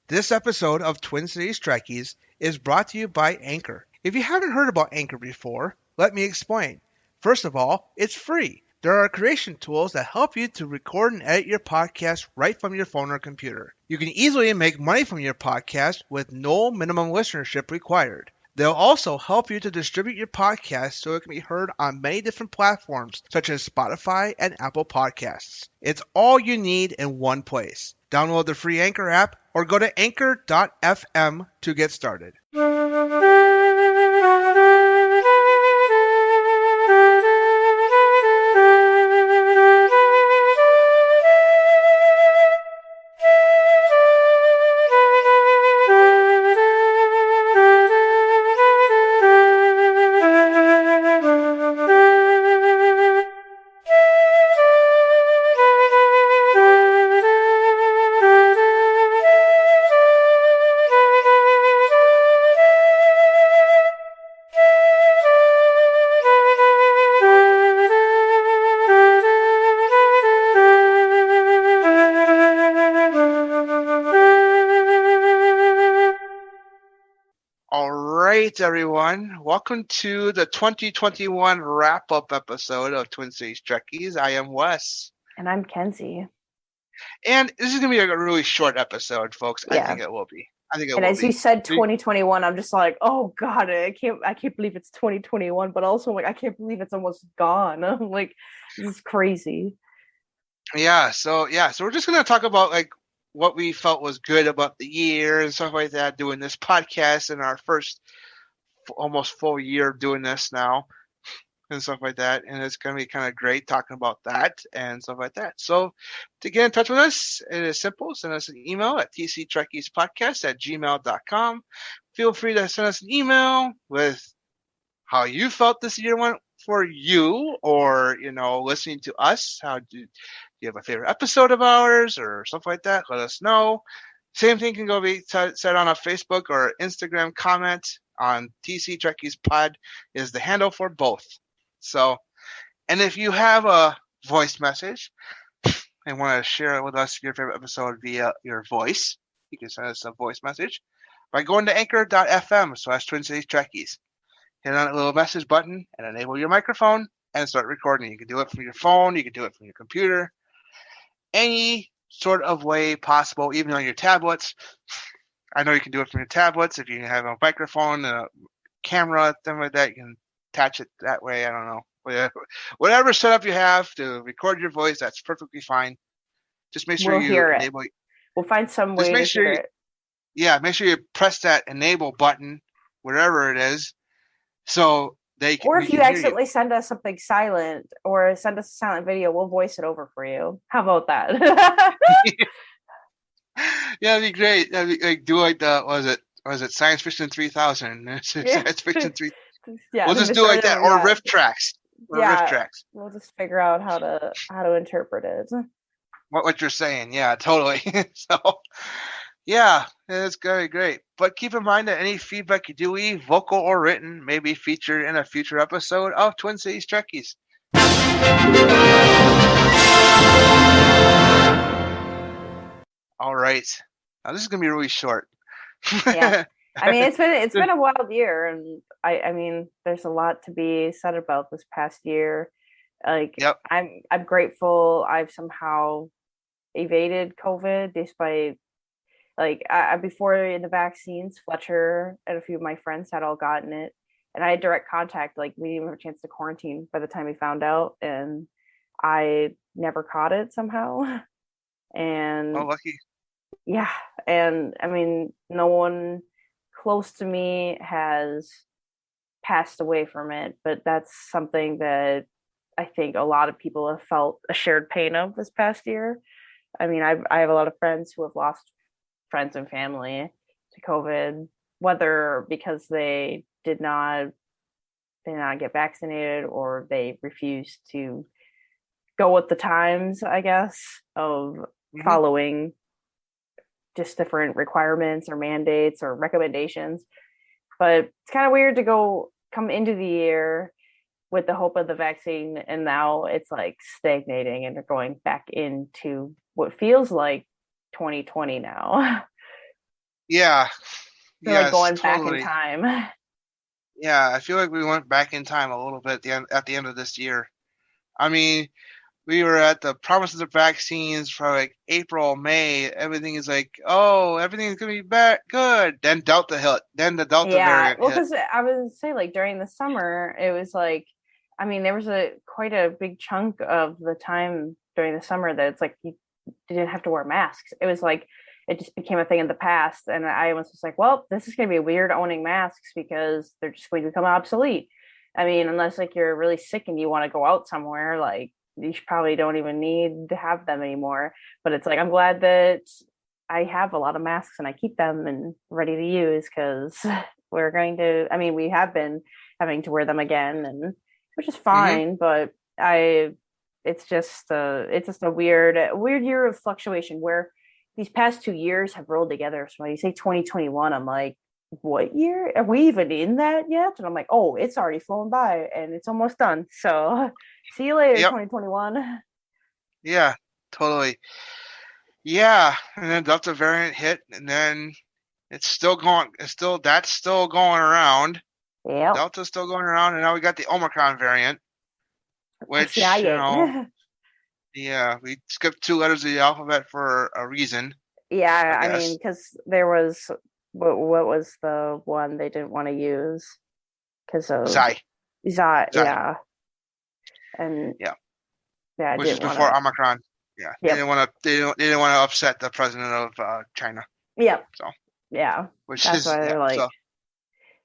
This episode of Twin Cities Trekkies is brought to you by Anchor. If you haven't heard about Anchor before, let me explain. First of all, it's free. There are creation tools that help you to record and edit your podcast right from your phone or computer. You can easily make money from your podcast with no minimum listenership required. They'll also help you to distribute your podcast so it can be heard on many different platforms such as Spotify and Apple Podcasts. It's all you need in one place. Download the free Anchor app or go to anchor.fm to get started. All right, everyone. Welcome to the 2021 wrap-up episode of Twin Cities Trekkies. I am Wes. And I'm Kenzie. And this is going to be a really short episode, folks. Yeah. I think it will be. And as you said 2021, I'm just like, oh God, I can't believe it's 2021, but also like I can't believe it's almost gone. I'm like, this is crazy. Yeah, so we're just going to talk about like what we felt was good about the year and stuff like that, doing this podcast in our first almost full year of doing this now and stuff like that. And it's going to be kind of great talking about that and stuff like that. So to get in touch with us, it is simple. Send us an email at tctrekkiespodcast@gmail.com. Feel free to send us an email with how you felt this year went for you, or, you know, listening to us. Do you have a favorite episode of ours or something like that? Let us know. Same thing can be said on a Facebook or Instagram comment on TC Trekkies Pod is the handle for both. So, and if you have a voice message and want to share it with us, your favorite episode via your voice, you can send us a voice message by going to anchor.fm/Twin Cities Trekkies. Hit on that little message button and enable your microphone and start recording. You can do it from your phone. You can do it from your computer. Any sort of way possible, even on your tablets. I know you can do it from your tablets. If you have a microphone and a camera, thing like that, you can attach it that way. I don't know. Whatever setup you have to record your voice, that's perfectly fine. Just make sure you enable it. We'll find some way to hear it. Yeah, make sure you press that enable button, wherever it is, so they can. Or if you accidentally send us something silent or send us a silent video, we'll voice it over for you. How about that? Yeah, that'd be great. That'd be like do like the was it Science Fiction 3000? Science Fiction 3. Yeah, we'll just do like that, or riff tracks. Riff tracks. We'll just figure out how to interpret it. What you're saying? Yeah, totally. So. Yeah, it's very great. But keep in mind that any feedback you do leave, vocal or written, may be featured in a future episode of Twin Cities Trekkies. All right. Now this is going to be really short. Yeah. I mean, it's been a wild year, and I mean, there's a lot to be said about this past year. Like, yep. I'm grateful I've somehow evaded COVID despite. Like, before the vaccines, Fletcher and a few of my friends had all gotten it. And I had direct contact. Like, we didn't even have a chance to quarantine by the time we found out. And I never caught it somehow. And oh, lucky. Yeah. And, I mean, no one close to me has passed away from it. But that's something that I think a lot of people have felt a shared pain of this past year. I mean, I have a lot of friends who have lost friends and family to COVID, whether because they did not get vaccinated or they refused to go with the times, I guess, of following just different requirements or mandates or recommendations. But it's kind of weird to come into the year with the hope of the vaccine, and now it's like stagnating and they're going back into what feels like 2020 now. Yeah. We're like Yes, going back in totally. time. Yeah, I feel like we went back in time a little bit at the end of this year. I mean, we were at the promises of vaccines for like April, May. Everything is like, oh, everything's gonna be back good. Then Delta hit. Then the Delta Yeah, variant well, hit. because I would say like during the summer, it was like, I mean, there was a quite a big chunk of the time during the summer that it's like you didn't have to wear masks. It was like it just became a thing in the past, and I was just like, well, this is going to be weird owning masks because they're just going to become obsolete. I mean, unless like you're really sick and you want to go out somewhere, like you probably don't even need to have them anymore. But it's like I'm glad that I have a lot of masks and I keep them and ready to use because we're going to, I mean, we have been having to wear them again, and which is Hmm. fine, but I it's just a weird year of fluctuation where these past 2 years have rolled together. So when you say 2021, I'm like, what year? Are we even in that yet? And I'm like, oh, it's already flown by and it's almost done. So see you later, Yep. 2021. Yeah. Totally. Yeah. And then Delta variant hit, and then it's still going. It's still that's still going around. Yep. Delta's still going around, and now we got the Omicron variant, which CIA. yeah, we skipped two letters of the alphabet for a reason, I Yeah, I mean, guess. because there was what was the one they didn't want to use because of Xi. Zot, Xi. yeah, and Yeah. yeah, I Which is didn't want before to. Omicron. Yeah, Yep, they didn't want to upset the president of China. yep, So yeah. which That's is why yeah. they're like, So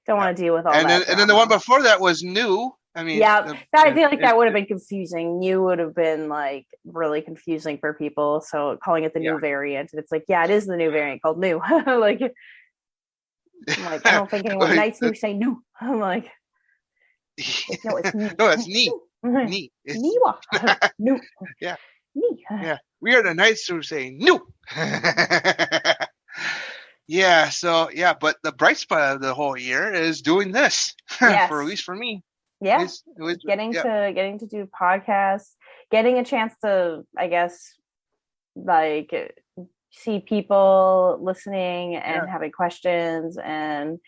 don't yeah, want to deal with all that and then the one drama. before that was new. I mean Yeah, the I feel like that would have been confusing. You would have been like really confusing for people. So calling it the yeah. new variant, it's like, yeah, it is the new variant called new. Like, I'm like, I don't think anyone nights new say new. I'm like, no, it's new. No, it's neat. Neat. It's Niwa. New. yeah, Ni. yeah. We are the knights who say new. Yeah, so yeah, but the bright spot of the whole year is doing this for at Yes. least for me. Yeah. At least yeah, Getting to do podcasts, getting a chance to, I guess, like see people listening yeah, and having questions and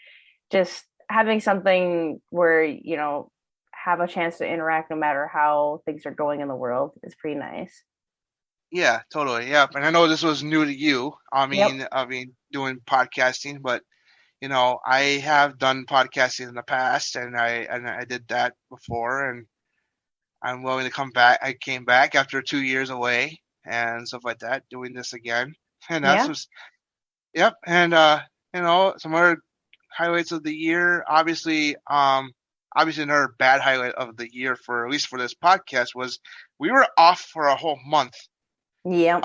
just having something where, have a chance to interact no matter how things are going in the world is pretty nice. yeah, totally, yeah. And I know this was new to you. Yep. I mean, doing podcasting, but I have done podcasting in the past, and I did that before, and I'm willing to come back. I came back after 2 years away and stuff like that, doing this again, and that's Yeah. just yep. And some other highlights of the year. Obviously another bad highlight of the year for at least for this podcast was we were off for a whole month. Yep.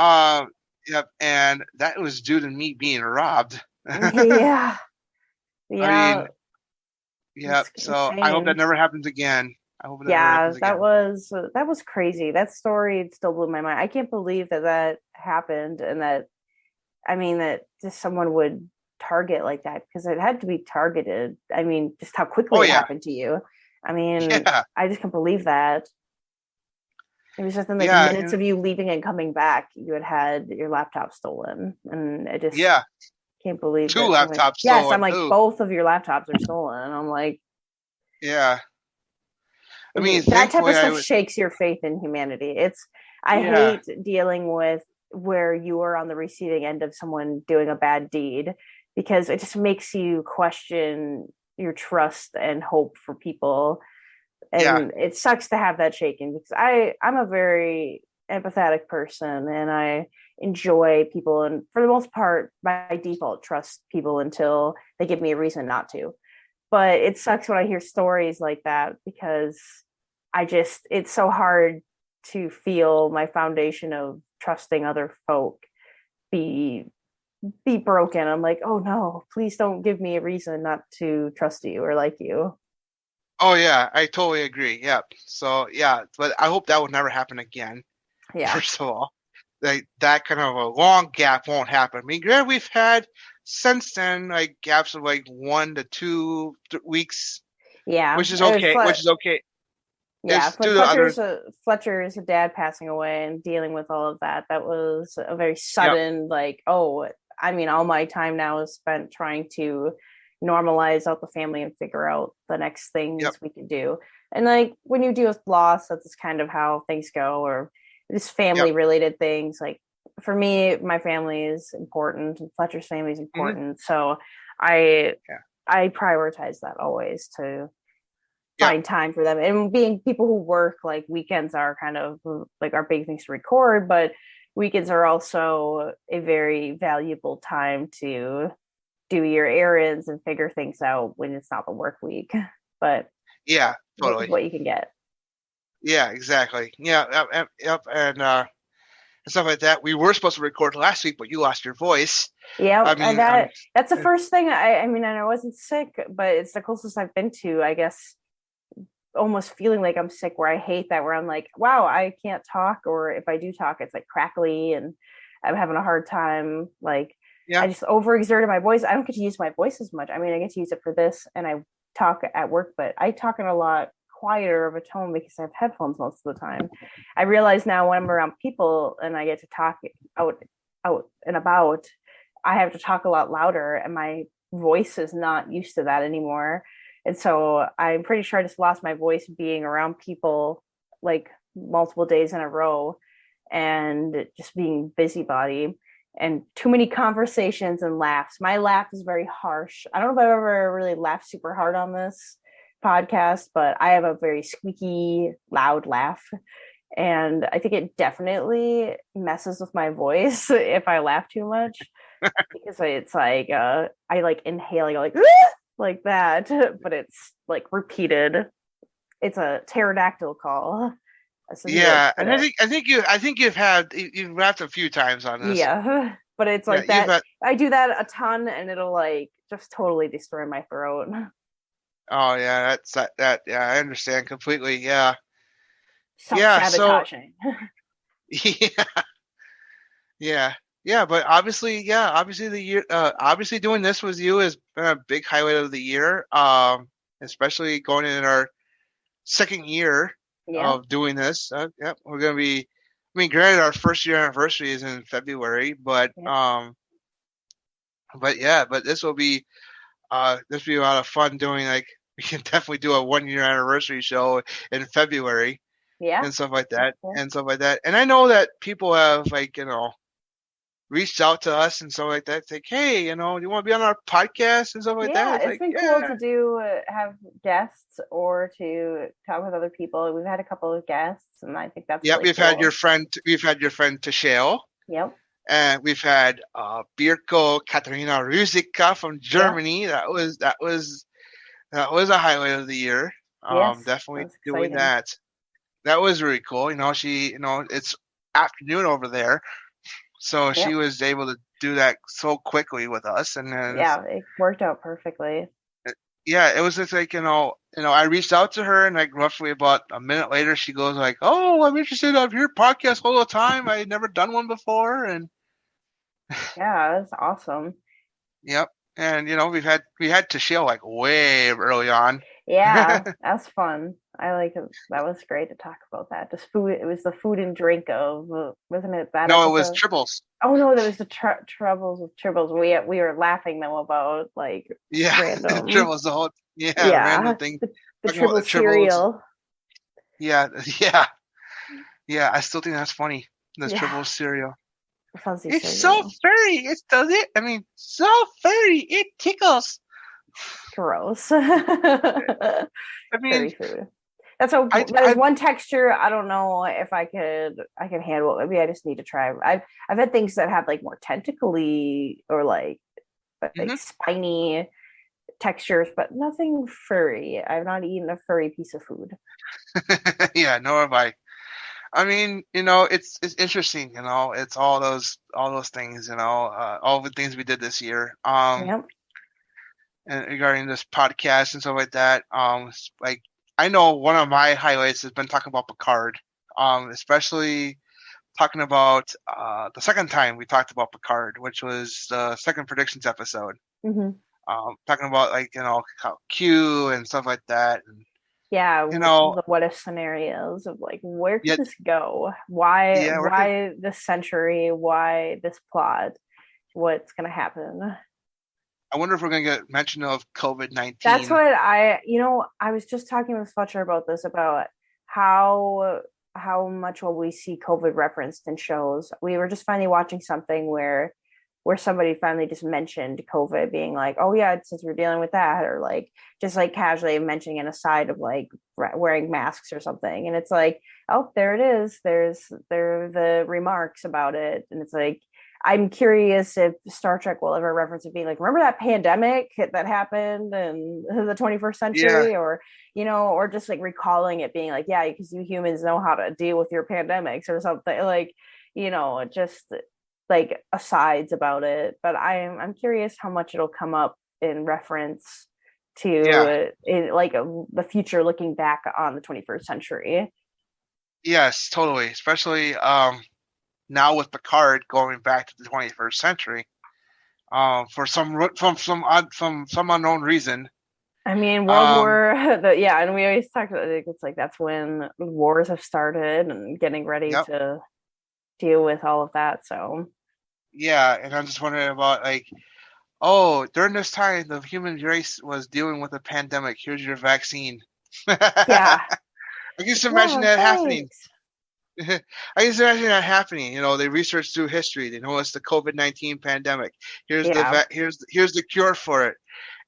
Yep, and that was due to me being robbed. I Yeah. Yeah. mean, yep. It's So I hope that insane. never happens again. I hope that never Yeah, happens again. that was crazy. That story still blew my mind. I can't believe that that happened and that I mean that just someone would target like that because it had to be targeted. I mean, just how quickly Oh it yeah, happened to you. I mean, yeah, I just can't believe that. It was just in like yeah, minutes of you leaving and coming back, you had your laptop stolen, and I just yeah. can't believe Two that someone. laptops Yes, I'm stolen like too. both of your laptops are stolen. And I'm like, Yeah. I mean, that type thankfully of I stuff was. shakes your faith in humanity. I Yeah, hate dealing with where you are on the receiving end of someone doing a bad deed because it just makes you question your trust and hope for people. yeah, And it sucks to have that shaken because I'm a very empathetic person and I enjoy people and for the most part by default trust people until they give me a reason not to. But it sucks when I hear stories like that because it's so hard to feel my foundation of trusting other folk be broken. I'm like, oh no, please don't give me a reason not to trust you or like you. oh yeah, I totally agree. Yeah. So yeah, but I hope that will never happen again. Yeah. First of all, that kind of a long gap won't happen. I mean, granted, we've had since then like gaps of like 1 to 2 weeks, Yeah. which is okay. Which is okay. Yeah, It's due to other. Fletcher's dad passing away and dealing with all of that. That was a very Yep. sudden, like, oh, I mean, all my time now is spent trying to normalize out the family and figure out the next Yep. things we can do. And like when you deal with loss, that's just kind of how things go, or just family Yep. related things. Like for me, my family is important, and Fletcher's family is Hmm. important. So I Yeah. I prioritize that always to Yep. find time for them. And being people who work, like weekends are kind of like our big things to record, but weekends are also a very valuable time to do your errands and figure things out when it's not the work week. But Yeah. Totally. what you can get. Yeah. Exactly. Yeah. Yep. And stuff like that. We were supposed to record last week, but you lost your voice. Yeah, I and mean, that's the first thing. I mean, I wasn't sick, but it's the closest I've been to, I guess, almost feeling like I'm sick, where I hate that, where I'm like, wow, I can't talk, or if I do talk, it's like crackly and I'm having a hard time. Like yeah. I just overexerted my voice. I don't get to use my voice as much. I mean, I get to use it for this and I talk at work, but I talk in a lot quieter of a tone because I have headphones most of the time. I realize now when I'm around people and I get to talk out and about, I have to talk a lot louder and my voice is not used to that anymore. And so I'm pretty sure I just lost my voice being around people like multiple days in a row and just being busybody and too many conversations and laughs. My laugh is very harsh. I don't know if I've ever really laughed super hard on this podcast, but I have a very squeaky, loud laugh. And I think it definitely messes with my voice if I laugh too much because it's like I like inhale, I go like that, but it's like repeated. It's a pterodactyl call. Yeah, and I think you've laughed a few times on this. Yeah, but it's like Yeah, that. I do that a ton, and it'll like just totally destroy my throat. oh yeah, that. Yeah, I understand completely. Yeah, yeah. So Self-sabotaging. yeah, yeah, yeah. But obviously the year, obviously doing this with you has been a big highlight of the year. Especially going in our second year Yeah, of doing this. Yeah, we're gonna be. I mean, granted, our first year anniversary is in February, but yeah, but this will be a lot of fun doing, like, we can definitely do a 1 year anniversary show in February yeah. and stuff like that Okay. and stuff like that. And I know that people have, like, reached out to us and stuff like that. It's like, hey, do you want to be on our podcast and stuff like that? Yeah, It's it's like, been cool yeah, to do have guests or to talk with other people. We've had a couple of guests, and I think that's yep. really cool. We've had your friend Tashale, Yep. and we've had Birko Katarina Ruzika from Yeah. Germany. That was a highlight of the year. Yes, Definitely that's doing exciting. that. That was really cool. It's afternoon over there, so she Yep. was able to do that so quickly with us. And then, Yeah, it worked out perfectly. yeah, it was just like, I reached out to her, and like roughly about a minute later, she goes like, "Oh, I'm interested in your podcast all the time. I had never done one before." And Yeah, that's awesome. yep, and we had Tashil like way early on. Yeah, that's fun. I like it. That was great to talk about that. Just food. It was the food and drink of, wasn't it that No, it was episode? Tribbles. Oh no, that was the troubles with tribbles. We were laughing though about like Yeah, random. Tribbles, the whole, yeah, random Yeah, thing, the talking about tribble the Tribbles. cereal. Yeah, yeah, yeah. I still think that's funny. This Yeah, Tribbles cereal. fuzzy It's so cereal. furry. It does it. I mean, so furry. It tickles. Gross. I mean, Furry food. That's a that is I one texture. I don't know if I can handle it. Maybe I just need to try. I've had things that have like more tentacly or like mhm. spiny textures, but nothing furry. I've not eaten a furry piece of food. Yeah, nor have I. I mean, it's interesting. It's all those things. All the things we did this year. Yep. And regarding this podcast and stuff like that. Like, I know one of my highlights has been talking about Picard. Especially talking about the second time we talked about Picard, which was the second predictions episode. Mm-hmm. Talking about, like, how Q and stuff like that, and Yeah, you know, the what if scenarios of like where could yet this go? Why yeah, why this century? Why this plot? what's going to happen. I wonder if we're going to get mention of That's COVID-19. what I was just talking with Fletcher about this, about how much will we see COVID referenced in shows. We were just finally watching something where somebody finally just mentioned COVID, being like, oh yeah, since we're dealing with that, or like just like casually mentioning an aside of like wearing masks or something. And it's like, oh, there it is. There are the remarks about it. And it's like, I'm curious if Star Trek will ever reference it being like, remember that pandemic that happened in the 21st Yeah, century, or or just like recalling it being like, yeah, because you humans know how to deal with your pandemics or something, like, just like asides about it. But I'm curious how much it'll come up in reference yeah, to in like the future, looking back on the 21st century. yes, totally. Especially now with Picard going back to the 21st century. For some unknown reason. I mean, World Um, War, yeah, and we always talk about it. It's like that's when wars have started and getting ready yep, to deal with all of that. So, yeah, and I'm just wondering about like, oh, during this time the human race was dealing with a pandemic. Here's your vaccine. yeah, I can just imagine yeah, that happening. thanks. I can just imagine that happening. They research through history. They know it's the COVID-19 pandemic. Yeah. Here's the cure for it,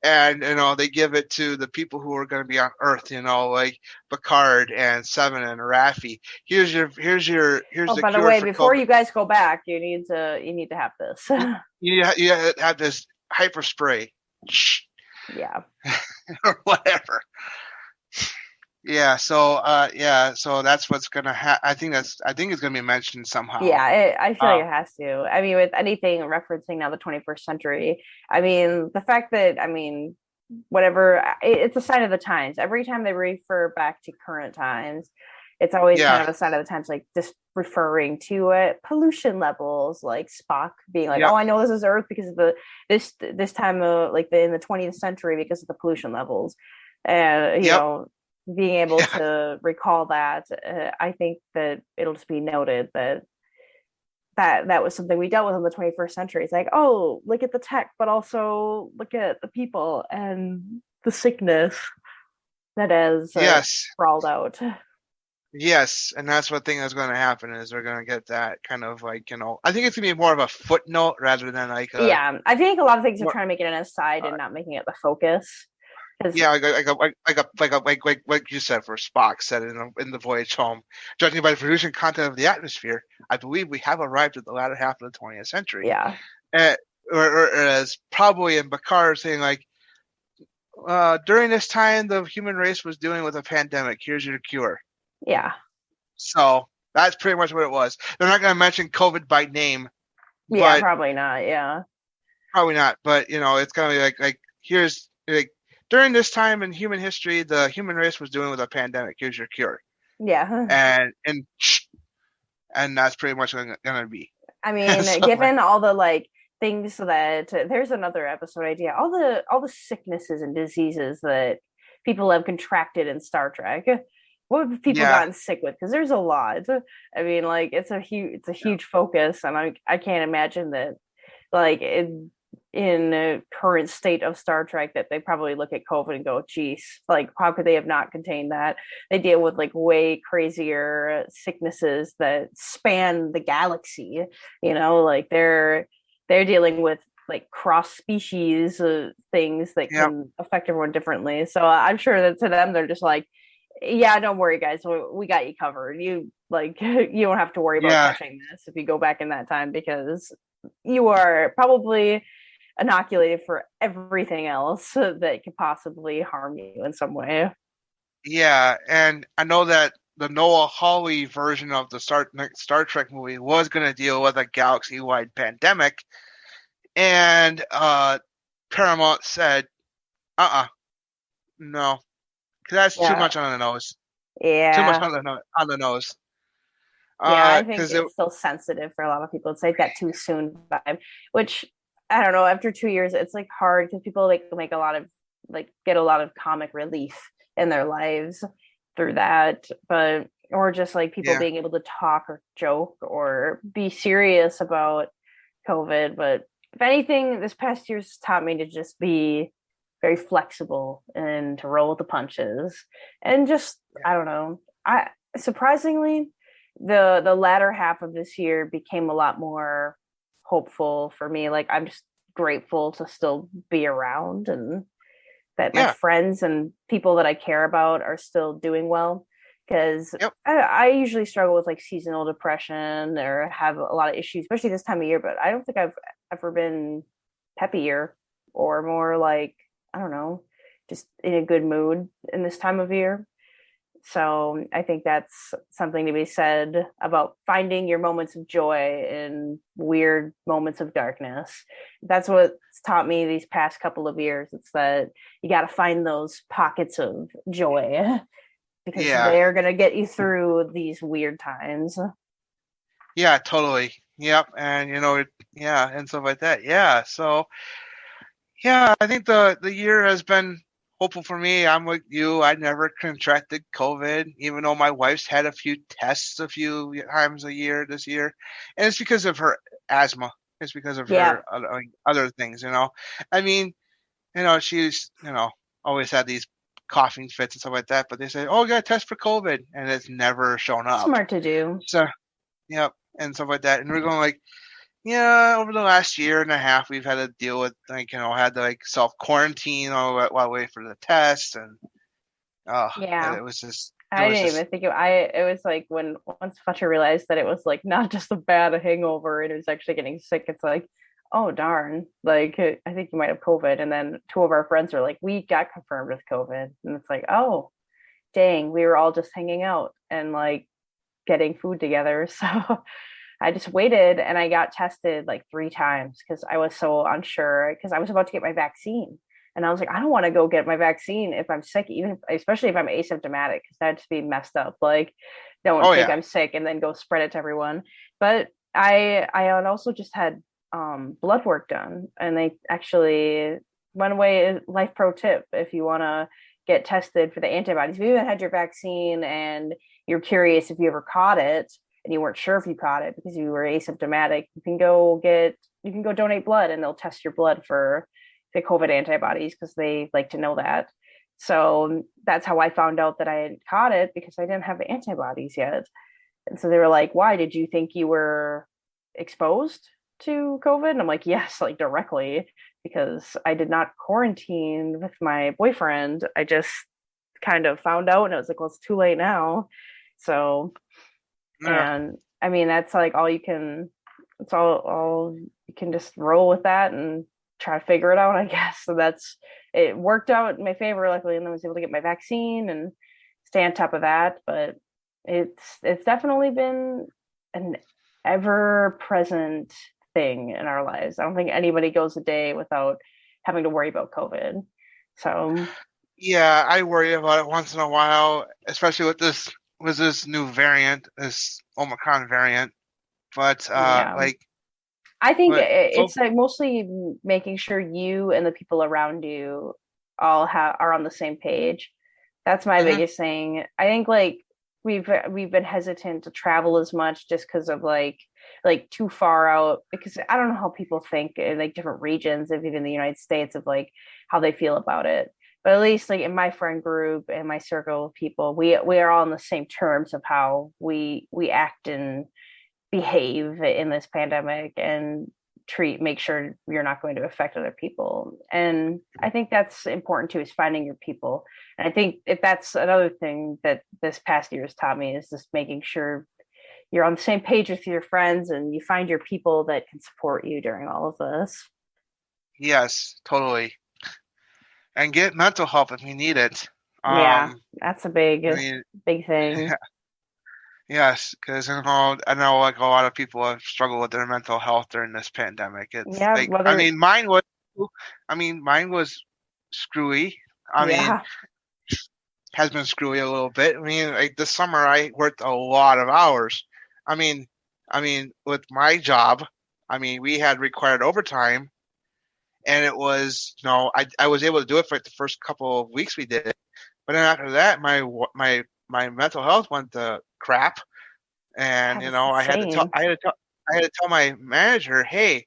and they give it to the people who are going to be on Earth. Like Picard and Seven and Raffi. Here's Oh, the by the cure way, for before COVID. you guys go back, you need to have this. You have this hyper spray Yeah. or whatever. So that's what's gonna I think it's gonna be mentioned somehow. Yeah, I feel like Uh, it has to. I mean, with anything referencing now the 21st century, I mean, the fact that, I mean, whatever, it's a sign of the times. Every time they refer back to current times, it's always kind yeah, of a sign of the times, like just referring to it. Pollution levels, like Spock being like, yep, "Oh, I know this is Earth because of this time of like in the 20th century because of the pollution levles," and yep, being able yeah, to recall that, I think that it'll just be noted that was something we dealt with in the 21st century. It's like, oh, look at the tech, but also look at the people and the sickness that has yes, sprawled out. yes, and that's what thing that's going to happen is we're going to get that kind of like I think it's going to be more of a footnote rather than like a Yeah, I think a lot of things are more. trying to make it an aside Uh, and not making it the focus. Because yeah, like you said, for Spock said in the voyage home, judging by the pollution content of the atmosphere, I believe we have arrived at the latter half of the 20th century. yeah, Uh, or as probably in Picard saying like, during this time the human race was dealing with a pandemic. Here's your cure. yeah, So that's pretty much what it was. They're not going to mention COVID by name, yeah, but probably not. Yeah, probably not. But it's going to be like here's like during this time in human history, the human race was dealing with a pandemic. Here's your cure, yeah. and that's pretty much going to be. I mean, So given all the like things that there's another episode idea, all the sicknesses and diseases that people have contracted in Star Trek. What have people yeah, gotten sick with? Because there's a lot. I mean, like it's a huge focus, and I can't imagine that like in a current state of Star Trek that they probably look at COVID and go, geez, like how could they have not contained that? They deal with like way crazier sicknesses that span the galaxy, like they're dealing with like cross species things that yeah, can affect everyone differently. So I'm sure that to them, they're just like, yeah, don't worry, guys, we got you covered. You like you don't have to worry about yeah, catching this if you go back in that time, because you are probably inoculated for everything else that could possibly harm you in some way. yeah. And I know that the Noah Hawley version of the Star Trek movie was going to deal with a galaxy-wide pandemic, and Paramount said, no, because that's too Yeah. much on the nose. Too much Yeah. on the nose. Yeah, I think Because it's still sensitive for a lot of people. It's like that too soon vibe, which I don't know. After 2 years, it's like hard because people like make a lot of like get a lot of comic relief in their lives through that, but or just like people yeah, being able to talk or joke or be serious about COVID. But if anything, this past year's taught me to just be very flexible and to roll with the punches, and just Yeah. I don't know. I surprisingly, the latter half of this year became a lot more hopeful for me. Like I'm just grateful to still be around and that my Yeah. friends and people that I care about are still doing well. Because Yep. I usually struggle with like seasonal depression or have a lot of issues, especially this time of year. But I don't think I've ever been peppier or more like, I don't know, just in a good mood in this time of year. So I think that's something to be said about finding your moments of joy in weird moments of darkness. That's what's taught me these past couple of years. It's that you got to find those pockets of joy because Yeah. they're going to get you through these weird times. Yeah, totally. Yep. And yeah, and stuff like that. Yeah. So yeah, I think the year has been hopeful for me. I'm with you. I never contracted COVID, even though my wife's had a few tests a few times a year this year, and it's because of her asthma. It's because of Yeah. her other things. I mean, she's always had these coughing fits and stuff like that. But they say, "Oh, you got to test for COVID," and it's never shown up. Smart to do. So, yep, and stuff like that. And we're going like, yeah, over the last year and a half, we've had to deal with had to like self quarantine while wait for the test, and Yeah. it was just I didn't even think it was like when once Fletcher realized that it was like not just a bad hangover and it was actually getting sick, it's like, oh darn, like I think you might have COVID. And then two of our friends are like, we got confirmed with COVID. And it's like, oh dang, we were all just hanging out and like getting food together. So I just waited and I got tested like 3 times because I was so unsure because I was about to get my vaccine. And I was like, I don't want to go get my vaccine if I'm sick, even especially if I'm asymptomatic, because that'd just be messed up. Like, don't oh think yeah, I'm sick and then go spread it to everyone. But I had also just had blood work done, and they actually one way life pro tip if you want to get tested for the antibodies. If you haven't had your vaccine and you're curious if you ever caught it and you weren't sure if you caught it because you were asymptomatic, you can go donate blood and they'll test your blood for the COVID antibodies because they like to know that. So that's how I found out that I had caught it because I didn't have the antibodies yet. And so they were like, why did you think you were exposed to COVID? And I'm like, yes, like directly, because I did not quarantine with my boyfriend. I just kind of found out and I was like, well, it's too late now. So, yeah, and I mean, that's like it's all you can just roll with that and try to figure it out, I guess. So it worked out in my favor, luckily, and then I was able to get my vaccine and stay on top of that. But it's definitely been an ever present thing in our lives. I don't think anybody goes a day without having to worry about COVID. So yeah. I worry about it once in a while, especially with this new variant, this Omicron variant. But yeah, I think so it's like mostly making sure you and the people around you all are on the same page. That's my mhm, biggest thing. I think like we've been hesitant to travel as much just because of like too far out because I don't know how people think in like different regions of even the United States of like how they feel about it. But at least like in my friend group and my circle of people, we are all on the same terms of how we act and behave in this pandemic and make sure you're not going to affect other people. And I think that's important too, is finding your people. And I think if that's another thing that this past year has taught me is just making sure you're on the same page with your friends and you find your people that can support you during all of this. yes, totally, and get mental help if you need it. Yeah, that's a I mean, big thing. yes, because I know like a lot of people have struggled with their mental health during this pandemic. It's Yeah, like, whether mine was screwy. I mean, yeah, has been screwy a little bit. I mean, like this summer I worked a lot of hours. I mean, with my job, I mean, we had required overtime, and it was, I was able to do it for like the first couple of weeks we did, but then after that, my mental health went to crap. And that's I had to tell insane. I had to tell my manager, hey,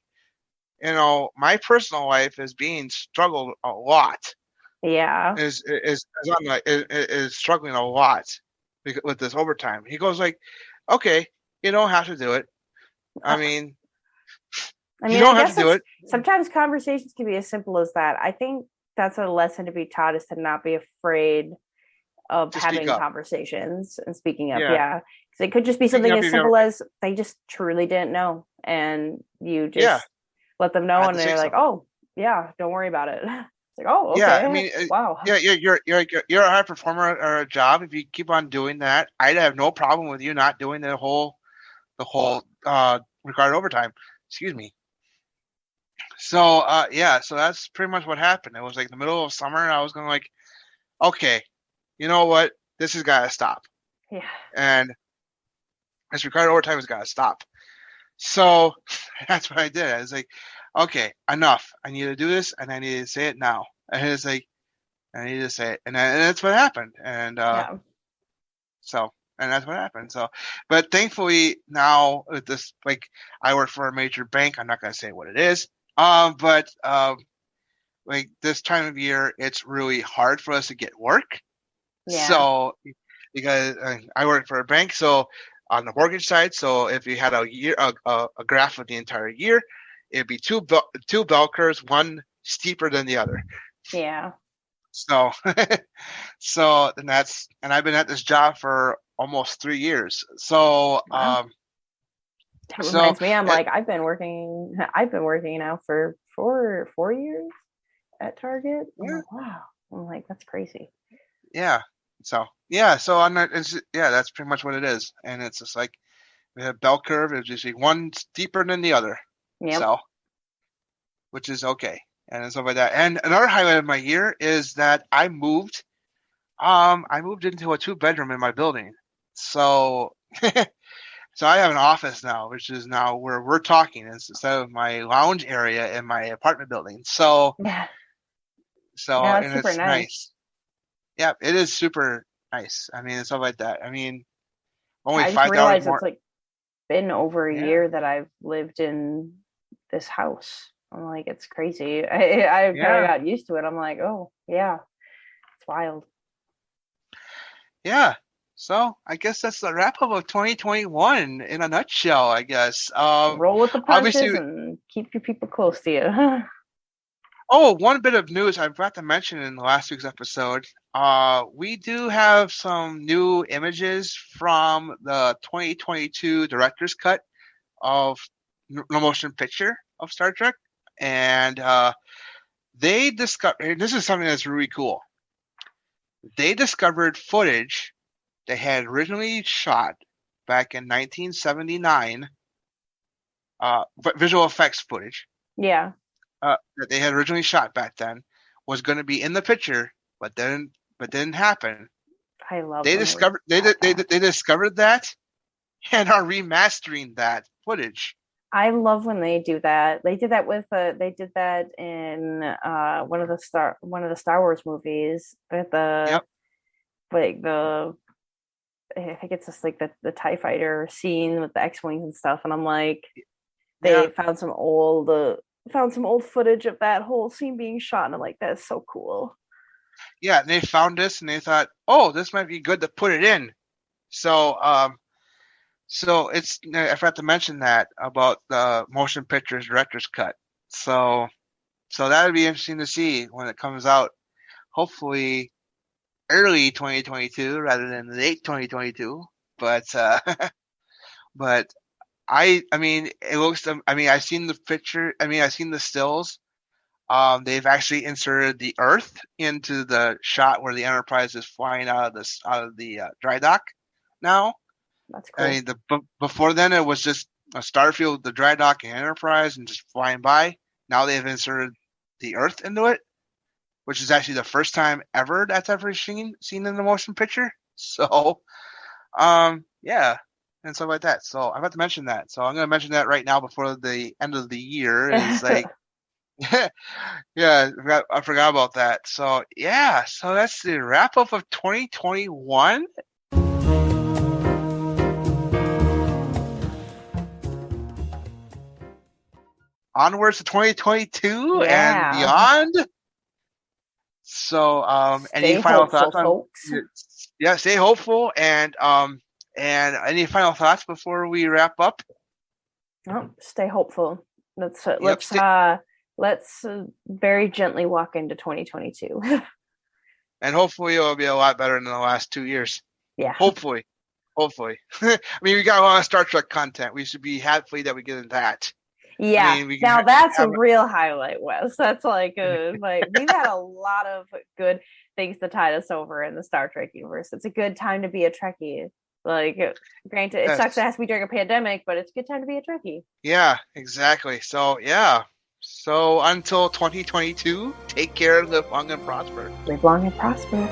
my personal life is being struggled a lot. Yeah. Is struggling a lot with this overtime. He goes like, okay, you don't have to do it. I mean, you don't I have to guess do it. sometimes conversations can be as simple as that. I think that's a lesson to be taught, is to not be afraid of To speak having up. conversations and speaking up. Yeah. Yeah. Because it could just be Speaking something up as if you simple as they just truly didn't know. And you Yeah, just let them I know, had and to say they're like, something. oh, yeah, don't worry about it. It's like, oh, Yeah, I okay. mean, Wow. yeah, you're a high performer at a job. If you keep on doing that, I'd have no problem with you not doing the whole regarded overtime. Excuse me. So yeah, so that's pretty much what happened. It was like the middle of summer, and I was going like, okay, you know what? This has got to stop, Yeah. and this regarded overtime has got to stop. So that's what I did. I was like, okay, enough. I need to do this, and I need to say it now. And it's like, I need to say it, and that's what happened. And Yeah. and that's what happened. So, but thankfully now with this, like, I work for a major bank. I'm not going to say what it is. But like this time of year, it's really hard for us to get work. Yeah. So, because I work for a bank, so on the mortgage side, so if you had a graph of the entire year, it'd be two bell curves, one steeper than the other. Yeah. So, and I've been at this job for almost 3 years. So, Wow. That reminds me, I've been working now for 4 years at Target. Yeah. Wow. I'm like, that's crazy. Yeah. So yeah. So that's pretty much what it is, and it's just like we have bell curve. It's usually one steeper than the other. Yep. So, which is okay, and stuff like that. And another highlight of my year is that I moved. I moved into a 2-bedroom in my building. So, so I have an office now, which is now where we're talking instead of my lounge area in my apartment building. So, Yeah. yeah, and it's super nice. Yeah, it is super nice. I mean, and stuff like that. I mean, only I just $5 realized more. it's like been over a Yeah. year that I've lived in this house. I'm like, it's crazy. I kind of got used to it. I'm like, oh yeah, it's wild. Yeah. So I guess that's the wrap up of 2021 in a nutshell, I guess. Roll with the punches Obviously, and keep your people close to you. oh, one bit of news I forgot to mention in last week's episode. We do have some new images from the 2022 director's cut of the motion picture of Star Trek, and they discovered, this is something that's really cool. They discovered footage they had originally shot back in 1979, visual effects footage. Yeah. That they had originally shot back then was going to be in the picture, but didn't happen. I love. They discovered they discovered that and are remastering that footage. I love when they do that. They did that with they did that in one of the Star Wars movies with the like the I think it's just like the TIE fighter scene with the X-wings and stuff, and I'm like, they found some old footage of that whole scene being shot, and I'm like, that's so cool. Yeah, and they found this and they thought, oh, this might be good to put it in. So so it's, I forgot to mention that about the motion pictures director's cut. So that would be interesting to see when it comes out. Hopefully early 2022 rather than late 2022. But but I mean, it looks. I mean, I've seen the picture. I mean, I've seen the stills. They've actually inserted the Earth into the shot where the Enterprise is flying out of the dry dock. Now, that's cool. I mean, before then it was just a Starfield, the dry dock, and Enterprise, and just flying by. Now they've inserted the Earth into it, which is actually the first time ever that's ever seen in the motion picture. So, yeah. And stuff like that. So I forgot to mention that. So I'm going to mention that right now before the end of the year. Is like, yeah, I forgot about that. So yeah, so that's the wrap up of 2021. onwards to 2022 and Yeah. beyond. So, any Stay final hopeful, thoughts on? folks. Yeah, stay hopeful, and any final thoughts before we wrap up? Oh, stay hopeful. Let's Yep, let's very gently walk into 2022. and hopefully it'll be a lot better than the last 2 years. Yeah. Hopefully. I mean, we got a lot of Star Trek content. We should be happy that we get into that. Yeah. I mean, now that's a real highlight, Wes. That's like we've had a lot of good things to tide us over in the Star Trek universe. It's a good time to be a Trekkie. Like, granted, it sucks it has to be during a pandemic, but it's a good time to be a Trekkie. Yeah, exactly. So, yeah. So until 2022, take care, live long and prosper. Live long and prosper.